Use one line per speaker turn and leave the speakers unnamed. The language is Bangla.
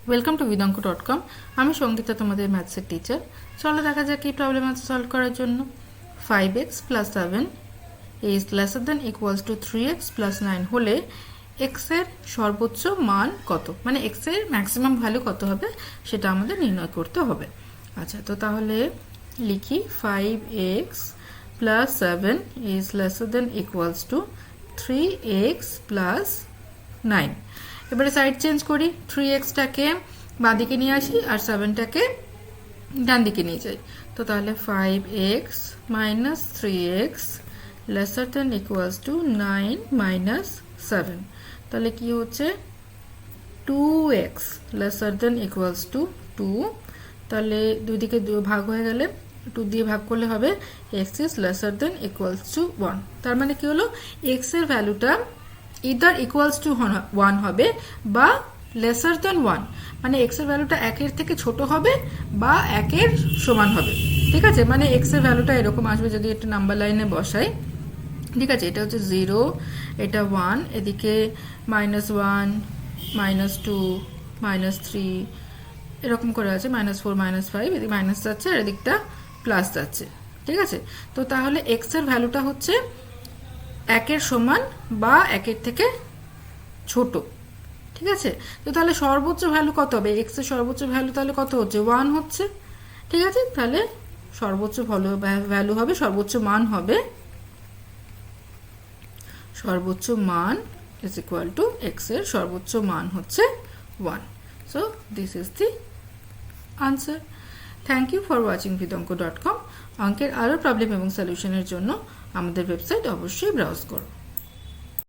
Welcome to vidanko.com। আমি সঙ্গীতা, তোমাদের ম্যাথসের টিচার। চলো দেখা যাক কি প্রবলেম আছে সলভ করার জন্য। 5x plus 7 is lesser than equals to 3x plus 9 হলে x এর সর্বোচ্চ মান কত, মানে x এর ম্যাক্সিমাম ভ্যালু কত হবে সেটা আমাদের নির্ণয় করতে হবে। আচ্ছা, তো তাহলে লিখি 5x plus 7 is lesser than equals to 3x plus 9। এবারে সাইড চেঞ্জ করি, 3xটাকে বাঁ দিকে নিয়ে আসি আর 7টাকে ডান দিকে নিয়ে যাই। তো তাহলে 5x minus 3x lesser than equals to 9 minus 7। তাহলে কি হচ্ছে 2x lesser than equals to 2। তাহলে দুই দিকে ভাগ হয়ে গেলে 2 দিয়ে ভাগ করলে হবে x is lesser than equals to 1। তার মানে কি হলো, x এর ভ্যালুটা ইদার ইকুয়ালস টু 1 হবে বা লেসার দেন 1, মানে x এর ভ্যালুটা 1 এর থেকে ছোট হবে বা 1 এর সমান হবে। ঠিক আছে, মানে x এর ভ্যালুটা এরকম আসবে যদি একটা নাম্বার লাইনে বসাই। ঠিক আছে, এটা হচ্ছে 0, এটা 1, এদিকে -1 -2 -3 এরকম করে আছে, -4 -5, এদিকে মাইনাস যাচ্ছে আর এদিকটা প্লাস যাচ্ছে। ঠিক আছে, তো তাহলে x এর ভ্যালুটা হচ্ছে 1 এর সমান বা 1 এর থেকে ছোট। ঠিক আছে, তো তাহলে সর্বোচ্চ ভ্যালু কত হবে, x এর সর্বোচ্চ ভ্যালু তাহলে কত হচ্ছে 1 হচ্ছে। ঠিক আছে, তাহলে সর্বোচ্চ ভ্যালু হবে, সর্বোচ্চ মান হবে, সর্বোচ্চ মান ইজ ইকুয়াল টু x এর সর্বোচ্চ মান হচ্ছে 1। So this is the answer. Thank you for watching vidanko.com। অঙ্কের আরও প্রবলেম এবং সলিউশনের জন্য আমাদের ওয়েবসাইট অবশ্যই ব্রাউজ করো।